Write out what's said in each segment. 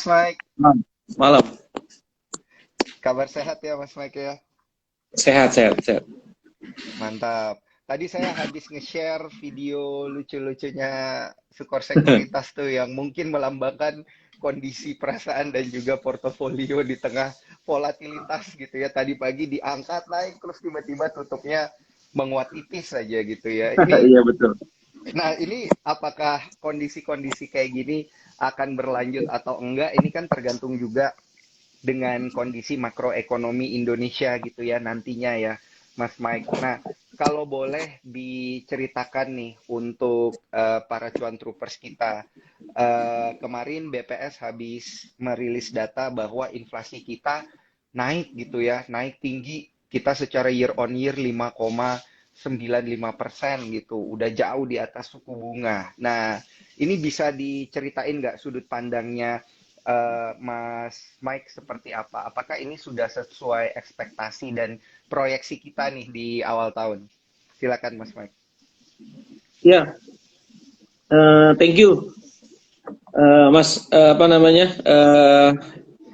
Mas Mike. Malam. Kabar sehat ya Mas Mike ya? Sehat, sehat, sehat. Mantap. Tadi saya habis nge-share video lucu-lucunya Sukor Sekuritas tuh yang mungkin melambangkan kondisi perasaan dan juga portofolio di tengah volatilitas gitu ya. Tadi pagi diangkat naik terus tiba-tiba tutupnya menguat tipis saja gitu ya. Iya betul. Ini apakah kondisi-kondisi kayak gini akan berlanjut atau enggak? Ini kan tergantung juga dengan kondisi makroekonomi Indonesia gitu ya nantinya ya, Mas Mike. Nah, kalau boleh diceritakan nih untuk para cuan troopers kita, kemarin BPS habis merilis data bahwa inflasi kita naik gitu ya, naik tinggi. Kita secara year on year 5,95% gitu, udah jauh di atas suku bunga. Nah, ini bisa diceritain nggak sudut pandangnya Mas Mike seperti apa? Apakah ini sudah sesuai ekspektasi dan proyeksi kita nih di awal tahun? Silakan Mas Mike. Ya, thank you, Mas. Apa namanya?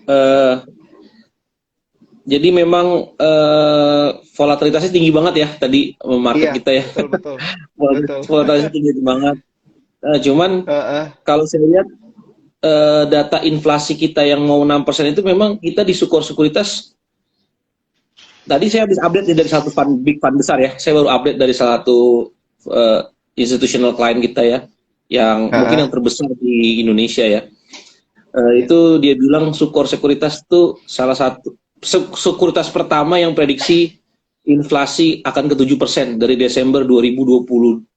Eh, jadi memang volatilitasnya tinggi banget ya tadi market Iya, kita ya. betul betul. Betul. Volatilitasnya tinggi banget. Cuman Heeh. kalau saya lihat data inflasi kita yang mau 6% itu memang kita di Sukor Sekuritas. Tadi saya habis update dari satu big fund besar ya. Saya baru update dari salah satu institutional client kita ya, yang mungkin yang terbesar di Indonesia ya. Itu dia bilang Sukor Sekuritas itu salah satu sekuritas pertama yang prediksi inflasi akan ke 7% dari Desember 2021.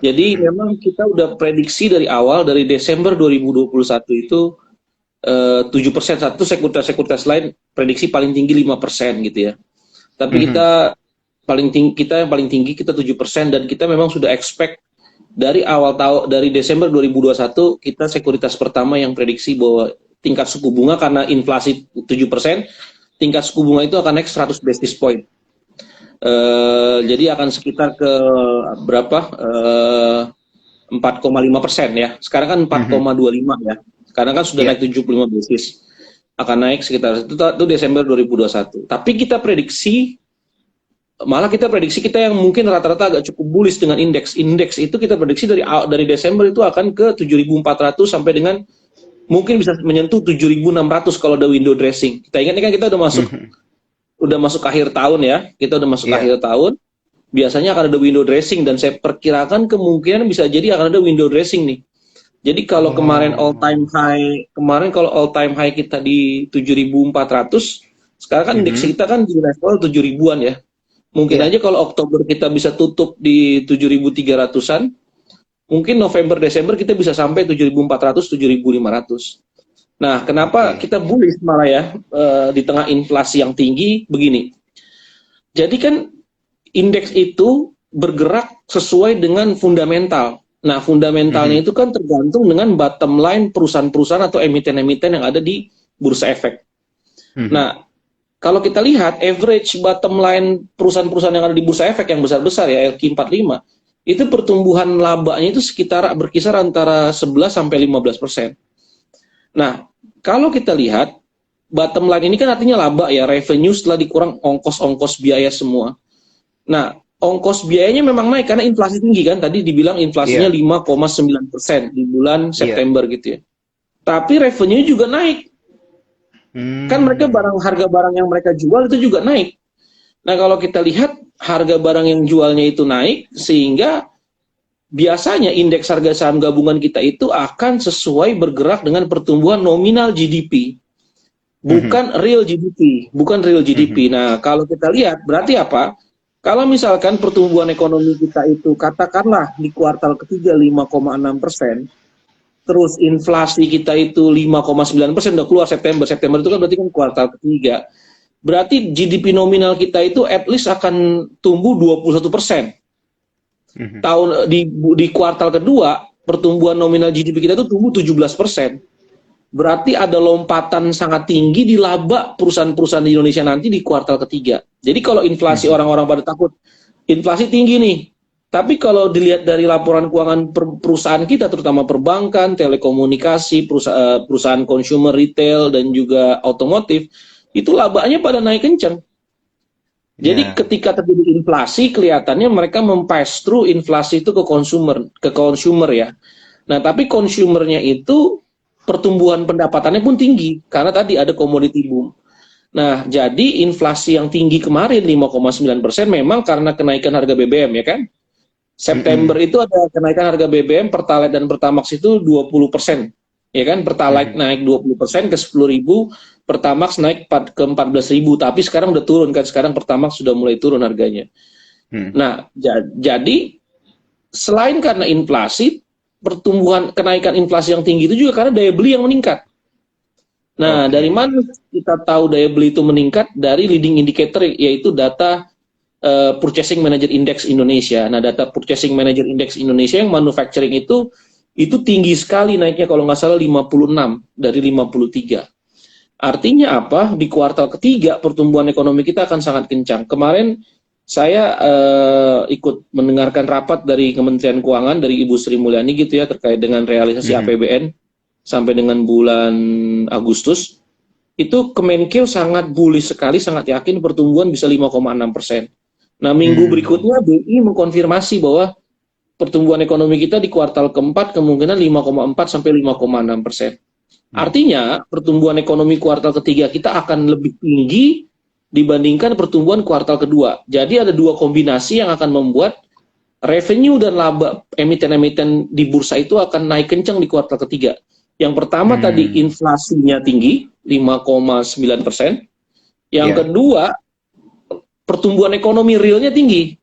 Jadi memang kita udah prediksi dari awal, dari Desember 2021 itu 7%. Satu sekuritas lain prediksi paling tinggi 5% gitu ya. Tapi kita yang paling tinggi kita 7%, dan kita memang sudah expect dari awal tahun, dari Desember 2021 kita sekuritas pertama yang prediksi bahwa tingkat suku bunga karena inflasi 7%, tingkat suku bunga itu akan naik 100 basis point. Jadi akan sekitar ke berapa? 4,5% ya. Sekarang kan 4,25 ya. Sekarang kan sudah naik 75 basis. Akan naik sekitar itu Desember 2021. Tapi kita prediksi, malah kita prediksi kita yang mungkin rata-rata agak cukup bullish dengan indeks. Indeks itu kita prediksi dari Desember itu akan ke 7.400 sampai dengan mungkin bisa menyentuh 7.600 kalau ada window dressing. Kita ingat kan kita udah masuk akhir tahun ya. Kita udah masuk akhir tahun. Biasanya akan ada window dressing, dan saya perkirakan kemungkinan bisa jadi akan ada window dressing nih. Jadi kalau kemarin all time high kita di 7.400, sekarang kan indeks kita kan di level 7.000-an ya. Mungkin aja kalau Oktober kita bisa tutup di 7.300-an, mungkin November Desember kita bisa sampai 7.400, 7.500. Nah, kenapa kita bullish malah ya di tengah inflasi yang tinggi begini? Jadi kan indeks itu bergerak sesuai dengan fundamental. Nah, fundamentalnya itu kan tergantung dengan bottom line perusahaan-perusahaan atau emiten-emiten yang ada di bursa efek. Nah, kalau kita lihat average bottom line perusahaan-perusahaan yang ada di bursa efek yang besar-besar ya, LQ45, itu pertumbuhan labanya itu berkisar antara 11 sampai 15%. Nah, kalau kita lihat bottom line ini kan artinya laba ya, revenue setelah dikurang ongkos-ongkos biaya semua. Nah, ongkos biayanya memang naik karena inflasi tinggi kan. Tadi dibilang inflasinya 5,9% di bulan September gitu ya. Tapi revenue juga naik. Kan mereka harga barang yang mereka jual itu juga naik. Nah, kalau kita lihat harga barang yang jualnya itu naik, sehingga biasanya indeks harga saham gabungan kita itu akan sesuai bergerak dengan pertumbuhan nominal GDP. Bukan real GDP, Nah, kalau kita lihat berarti apa? Kalau misalkan pertumbuhan ekonomi kita itu katakanlah di kuartal ketiga 5,6%, terus inflasi kita itu 5,9%, udah keluar September itu kan berarti kan kuartal ketiga. Berarti GDP nominal kita itu at least akan tumbuh 21%. Di kuartal kedua, pertumbuhan nominal GDP kita itu tumbuh 17%. Berarti ada lompatan sangat tinggi di laba perusahaan-perusahaan di Indonesia nanti di kuartal ketiga. Jadi kalau inflasi orang-orang pada takut, inflasi tinggi nih, Tapi kalau dilihat dari laporan keuangan perusahaan kita, terutama perbankan, telekomunikasi, perusahaan consumer retail, dan juga otomotif, itu labanya pada naik kencang. Jadi Ya. ketika terjadi inflasi, kelihatannya mereka mempass through inflasi itu ke consumer ya. Nah, tapi consumernya itu pertumbuhan pendapatannya pun tinggi, karena tadi ada commodity boom. Nah, jadi inflasi yang tinggi kemarin 5,9% memang karena kenaikan harga BBM ya kan? September Mm-mm. itu ada kenaikan harga BBM, Pertalite dan Pertamax itu 20%. Ya kan, Pertalite Mhm. naik 20% ke 10.000, Pertamax naik ke 14.000, tapi sekarang udah turun kan, sekarang Pertamax sudah mulai turun harganya. Hmm. Nah, jadi selain karena inflasi, kenaikan inflasi yang tinggi itu juga karena daya beli yang meningkat. Nah, Oke. dari mana kita tahu daya beli itu meningkat? Dari leading indicator, yaitu data Purchasing Manager Index Indonesia. Nah, data Purchasing Manager Index Indonesia yang manufacturing itu tinggi sekali naiknya, kalau nggak salah 56 dari 53. Artinya apa? Di kuartal ketiga pertumbuhan ekonomi kita akan sangat kencang. Kemarin saya ikut mendengarkan rapat dari Kementerian Keuangan dari Ibu Sri Mulyani gitu ya, terkait dengan realisasi Mhm. APBN sampai dengan bulan Agustus. Itu Kemenkeu sangat bullish sekali, sangat yakin pertumbuhan bisa 5,6%. Nah, minggu Hmm. berikutnya BI mengkonfirmasi bahwa pertumbuhan ekonomi kita di kuartal keempat kemungkinan 5,4 sampai 5,6%. Hmm. Artinya, pertumbuhan ekonomi kuartal ketiga kita akan lebih tinggi dibandingkan pertumbuhan kuartal kedua. Jadi ada dua kombinasi yang akan membuat revenue dan laba emiten-emiten di bursa itu akan naik kencang di kuartal ketiga. Yang pertama tadi Hmm. inflasinya tinggi, 5,9%. Yang Ya. kedua, pertumbuhan ekonomi realnya tinggi, Mhm.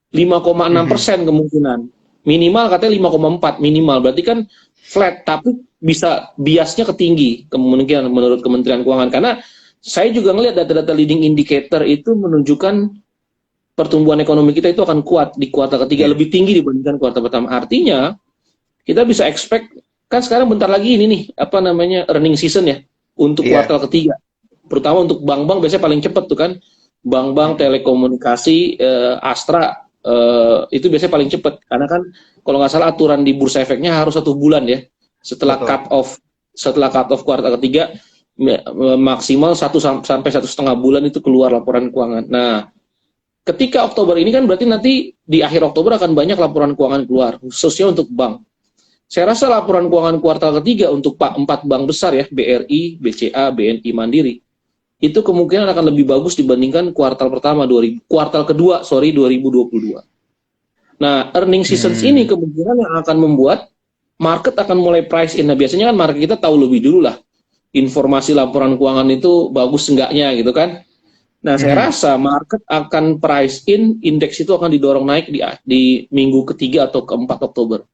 5,6% kemungkinan. Minimal katanya 5,4 minimal. Berarti kan flat, tapi bisa biasnya ketinggi kemungkinan menurut Kementerian Keuangan. Karena saya juga ngelihat data-data leading indicator itu menunjukkan pertumbuhan ekonomi kita itu akan kuat di kuartal ketiga, Ya. lebih tinggi dibandingkan kuartal pertama. Artinya kita bisa expect, kan sekarang bentar lagi ini nih apa namanya earning season ya untuk Iya. kuartal ketiga. Terutama untuk bank-bank biasanya paling cepat tuh kan. Bank-bank Mhm. telekomunikasi, Astra, itu biasanya paling cepat karena kan kalau nggak salah aturan di bursa efeknya harus 1 bulan ya setelah Betul. cut off kuartal ketiga, maksimal 1 sampai 1,5 bulan itu keluar laporan keuangan. Nah, ketika Oktober ini kan berarti nanti di akhir Oktober akan banyak laporan keuangan keluar, khususnya untuk bank. Saya rasa laporan keuangan kuartal ketiga untuk 4 bank besar ya, BRI, BCA, BNI, Mandiri, itu kemungkinan akan lebih bagus dibandingkan kuartal kedua 2022. Nah, earning seasons ini Hmm. kemungkinan yang akan membuat market akan mulai price in. Nah, biasanya kan market kita tahu lebih dulu lah informasi laporan keuangan itu bagus enggaknya gitu kan. Nah, saya Mhm. rasa market akan price in, indeks itu akan didorong naik di minggu ketiga atau keempat Oktober.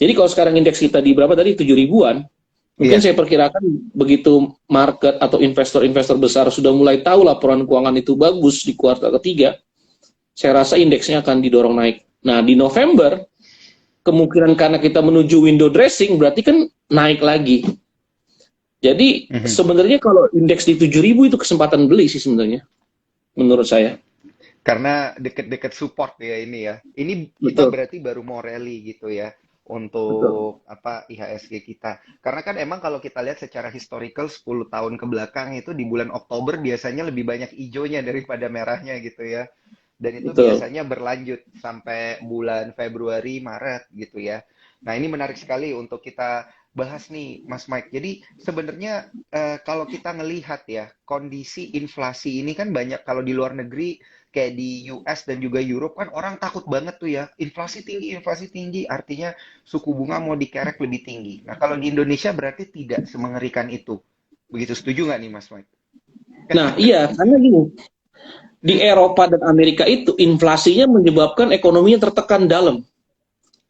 Jadi kalau sekarang indeks kita di berapa tadi, 7 ribuan, mungkin Iya. saya perkirakan begitu market atau investor-investor besar sudah mulai tahu laporan keuangan itu bagus di kuartal ketiga, saya rasa indeksnya akan didorong naik. Nah, di November, kemungkinan karena kita menuju window dressing, berarti kan naik lagi. Jadi Mhm. sebenarnya kalau indeks di 7.000 itu kesempatan beli sih sebenarnya, menurut saya. Karena deket-deket support ya ini ya. Ini kita Betul, berarti baru mau rally gitu ya betul. untuk apa IHSG kita. Karena kan emang kalau kita lihat secara historical 10 tahun ke belakang itu di bulan Oktober biasanya lebih banyak hijaunya daripada merahnya gitu ya. Dan itu Betul. biasanya berlanjut sampai bulan Februari, Maret gitu ya. Nah, ini menarik sekali untuk kita bahas nih, Mas Mike. Jadi sebenarnya kalau kita ngelihat ya, kondisi inflasi ini kan banyak kalau di luar negeri kayak di US dan juga Europe kan orang takut banget tuh ya, inflasi tinggi, artinya suku bunga mau dikerek lebih tinggi. Nah, kalau di Indonesia berarti tidak semengerikan itu. Begitu setuju nggak nih, Mas Mike? Nah, iya, karena gini, di Eropa dan Amerika itu inflasinya menyebabkan ekonominya tertekan dalam.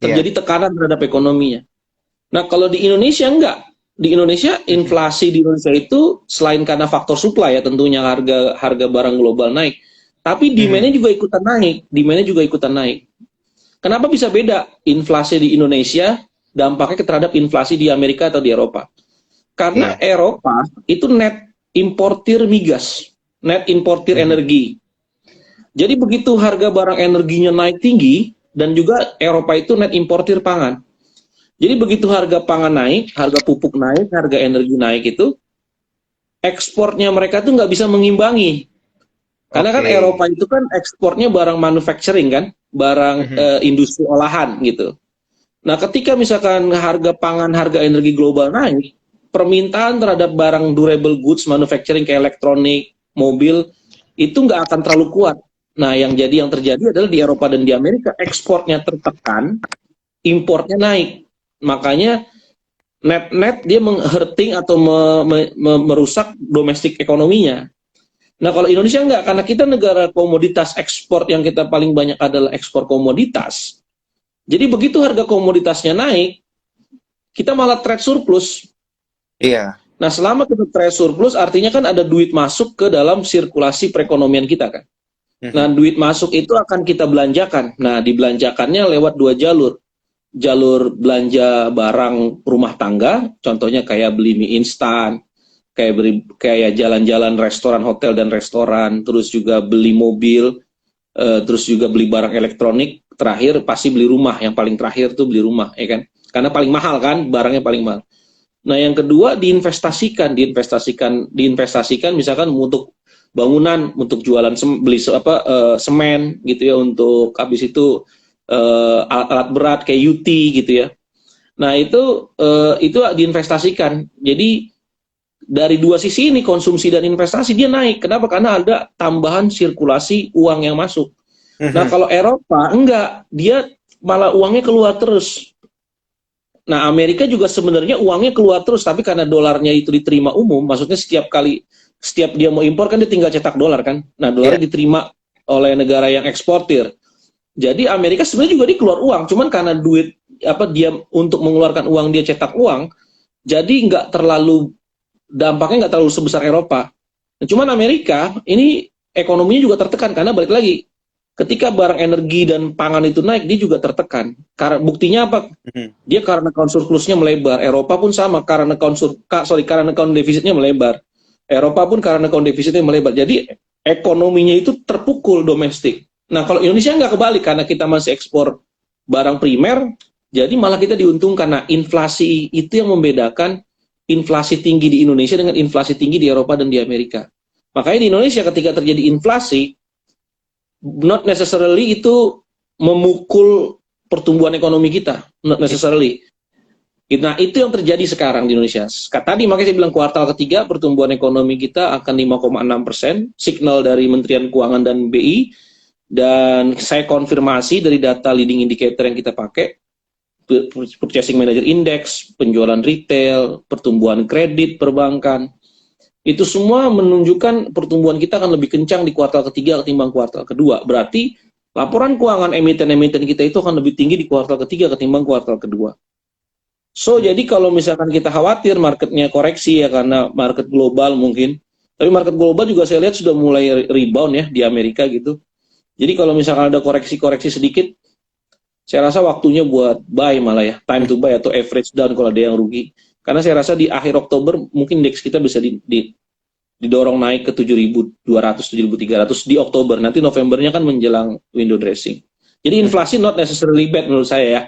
Iya. Terjadi tekanan terhadap ekonominya. Nah, kalau di Indonesia enggak. Di Indonesia, Mhm. inflasi di Indonesia itu selain karena faktor supply ya, tentunya harga harga barang global naik, tapi Mhm. demand-nya juga ikutan naik. Demand-nya juga ikutan naik. Kenapa bisa beda inflasi di Indonesia dampaknya terhadap inflasi di Amerika atau di Eropa? Karena Iya. Eropa itu net importir migas, net importir Mhm. energi. Jadi begitu harga barang energinya naik tinggi, dan juga Eropa itu net importir pangan. Jadi begitu harga pangan naik, harga pupuk naik, harga energi naik itu, ekspornya mereka tuh nggak bisa mengimbangi. Karena kan Oke. Eropa itu kan ekspornya barang manufacturing kan, barang Mhm. industri olahan gitu. Nah, ketika misalkan harga pangan, harga energi global naik, permintaan terhadap barang durable goods manufacturing kayak elektronik, mobil, itu nggak akan terlalu kuat. Nah, yang terjadi adalah di Eropa dan di Amerika, ekspornya tertekan, importnya naik. Makanya net-net dia menghurting atau merusak domestik ekonominya. Nah, kalau Indonesia enggak, karena kita negara komoditas ekspor yang kita paling banyak adalah ekspor komoditas. Jadi begitu harga komoditasnya naik, kita malah trade surplus. Iya. Nah, selama kita trade surplus, artinya kan ada duit masuk ke dalam sirkulasi perekonomian kita kan. Nah, Mhm. duit masuk itu akan kita belanjakan. Nah, dibelanjakannya lewat dua jalur. Jalur belanja barang rumah tangga, contohnya kayak beli mie instan, kayak jalan-jalan restoran, hotel dan restoran, terus juga beli mobil, terus juga beli barang elektronik, terakhir pasti beli rumah, yang paling terakhir tuh beli rumah, ya kan? Karena paling mahal kan, barangnya paling mahal. Nah, yang kedua diinvestasikan misalkan untuk bangunan, untuk jualan beli semen gitu ya, untuk habis itu alat-alat berat kayak UT gitu ya. Nah, itu diinvestasikan. Jadi dari dua sisi ini, konsumsi dan investasi, dia naik. Kenapa? Karena ada tambahan sirkulasi uang yang masuk. Nah, Mhm. kalau Eropa enggak, dia malah uangnya keluar terus. Nah, Amerika juga sebenarnya uangnya keluar terus, tapi karena dolarnya itu diterima umum, maksudnya setiap dia mau impor kan dia tinggal cetak dolar kan. Nah, Iya. dolarnya diterima oleh negara yang eksportir. Jadi Amerika sebenarnya juga dia keluar uang, cuman karena duit dia untuk mengeluarkan uang, dia cetak uang, jadi dampaknya nggak terlalu sebesar Eropa. Nah, cuman Amerika ini ekonominya juga tertekan karena balik lagi, ketika barang energi dan pangan itu naik, dia juga tertekan. Karena buktinya apa? Mhm. Dia karena account surplusnya melebar. Eropa pun sama, karena account defisitnya melebar. Eropa pun karena account defisitnya melebar. Jadi ekonominya itu terpukul domestik. Nah, kalau Indonesia nggak kebalik, karena kita masih ekspor barang primer, jadi malah kita diuntungkan. Nah, inflasi itu yang membedakan inflasi tinggi di Indonesia dengan inflasi tinggi di Eropa dan di Amerika. Makanya di Indonesia ketika terjadi inflasi, not necessarily itu memukul pertumbuhan ekonomi kita, not necessarily. Nah, itu yang terjadi sekarang di Indonesia. Tadi makanya saya bilang kuartal ketiga pertumbuhan ekonomi kita akan 5,6%, signal dari Menterian Keuangan dan BI, dan saya konfirmasi dari data leading indicator yang kita pakai, Purchasing Manager Index, penjualan retail, pertumbuhan kredit, perbankan, itu semua menunjukkan pertumbuhan kita akan lebih kencang di kuartal ketiga ketimbang kuartal kedua. Berarti laporan keuangan emiten-emiten kita itu akan lebih tinggi di kuartal ketiga ketimbang kuartal kedua. So, jadi kalau misalkan kita khawatir marketnya koreksi ya karena market global mungkin, tapi market global juga saya lihat sudah mulai rebound ya di Amerika gitu. Jadi kalau misalkan ada koreksi-koreksi sedikit, saya rasa waktunya buat buy malah ya, time to buy atau average down kalau ada yang rugi. Karena saya rasa di akhir Oktober mungkin indeks kita bisa didorong naik ke 7.200, 7.300 di Oktober. Nanti Novembernya kan menjelang window dressing. Jadi Mhm. inflasi not necessarily bad menurut saya ya,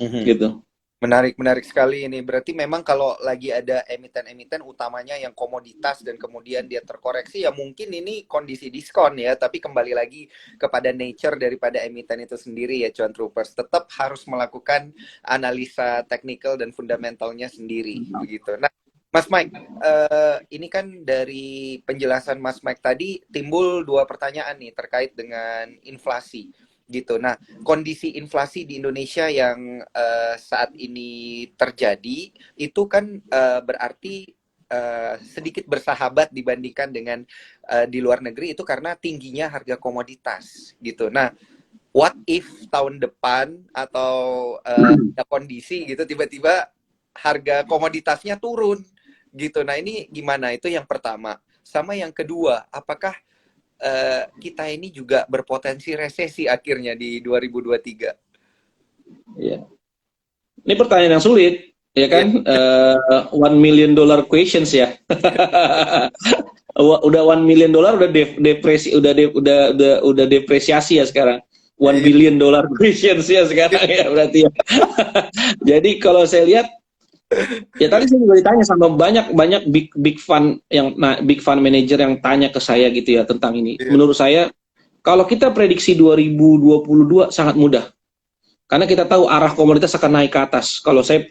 Mhm. gitu. Menarik, menarik sekali ini. Berarti memang kalau lagi ada emiten-emiten utamanya yang komoditas dan kemudian dia terkoreksi, ya mungkin ini kondisi diskon ya. Tapi kembali lagi kepada nature daripada emiten itu sendiri ya, Cuan Troopers. Tetap harus melakukan analisa teknikal dan fundamentalnya sendiri, begitu. Nah, Mas Mike, ini kan dari penjelasan Mas Mike tadi timbul dua pertanyaan nih terkait dengan inflasi, gitu. Nah, kondisi inflasi di Indonesia yang saat ini terjadi itu kan berarti sedikit bersahabat dibandingkan dengan di luar negeri itu karena tingginya harga komoditas gitu. Nah, what if tahun depan atau ada kondisi gitu tiba-tiba harga komoditasnya turun gitu. Nah, ini gimana? Itu yang pertama. Sama yang kedua, apakah kita ini juga berpotensi resesi akhirnya di 2023. Ya. Ini pertanyaan yang sulit, ya Ya, kan? $1 million questions ya. Udah $1 million udah depresiasi ya sekarang. $1 billion questions ya sekarang ya berarti ya. Jadi kalau saya lihat, ya tadi saya juga ditanya sama banyak big fund big fund manager yang tanya ke saya gitu ya tentang ini. Menurut saya kalau kita prediksi 2022 sangat mudah. Karena kita tahu arah komoditas akan naik ke atas. Kalau saya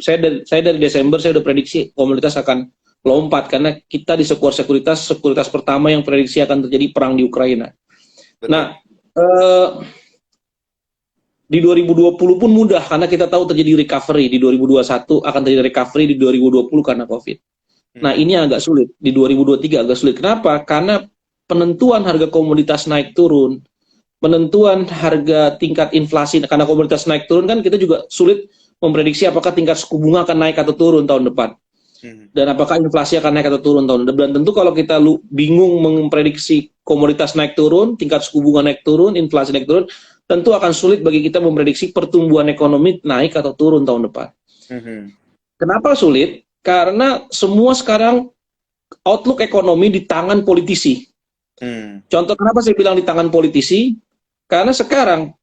dari Desember saya udah prediksi komoditas akan lompat karena kita di sekuritas pertama yang prediksi akan terjadi perang di Ukraina. Betul. Nah, di 2020 pun mudah karena kita tahu terjadi recovery, di 2021 akan terjadi recovery, di 2020 karena Covid. Nah, ini agak sulit, di 2023 agak sulit. Kenapa? Karena penentuan harga komoditas naik turun, penentuan harga tingkat inflasi, karena komoditas naik turun kan kita juga sulit memprediksi apakah tingkat suku bunga akan naik atau turun tahun depan. Dan apakah inflasi akan naik atau turun tahun depan. Dan tentu kalau kita bingung memprediksi komoditas naik turun, tingkat suku bunga naik turun, inflasi naik turun, tentu akan sulit bagi kita memprediksi pertumbuhan ekonomi naik atau turun tahun depan. Kenapa sulit? Karena semua sekarang outlook ekonomi di tangan politisi. Contoh kenapa saya bilang di tangan politisi? Karena sekarang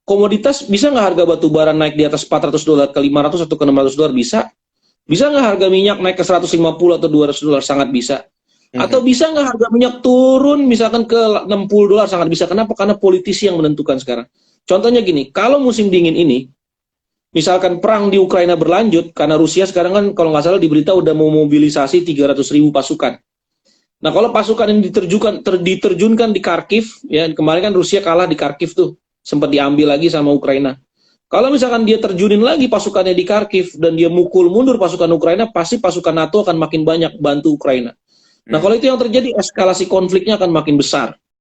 komoditas bisa nggak harga batu bara naik di atas $400 ke 500 atau ke $600 bisa? Bisa nggak harga minyak naik ke 150 atau $200? Sangat bisa. Atau bisa nggak harga minyak turun misalkan ke $60? Sangat bisa. Kenapa? Karena politisi yang menentukan sekarang. Contohnya gini, kalau musim dingin ini, misalkan perang di Ukraina berlanjut, karena Rusia sekarang kan kalau nggak salah di berita udah mau mobilisasi 300.000 pasukan. Nah, kalau pasukan ini diterjunkan di Kharkiv, ya kemarin kan Rusia kalah di Kharkiv tuh, sempat diambil lagi sama Ukraina. Kalau misalkan dia terjunin lagi pasukannya di Kharkiv dan dia mukul mundur pasukan Ukraina, pasti pasukan NATO akan makin banyak bantu Ukraina. Nah, kalau itu yang terjadi, eskalasi konfliknya akan makin besar.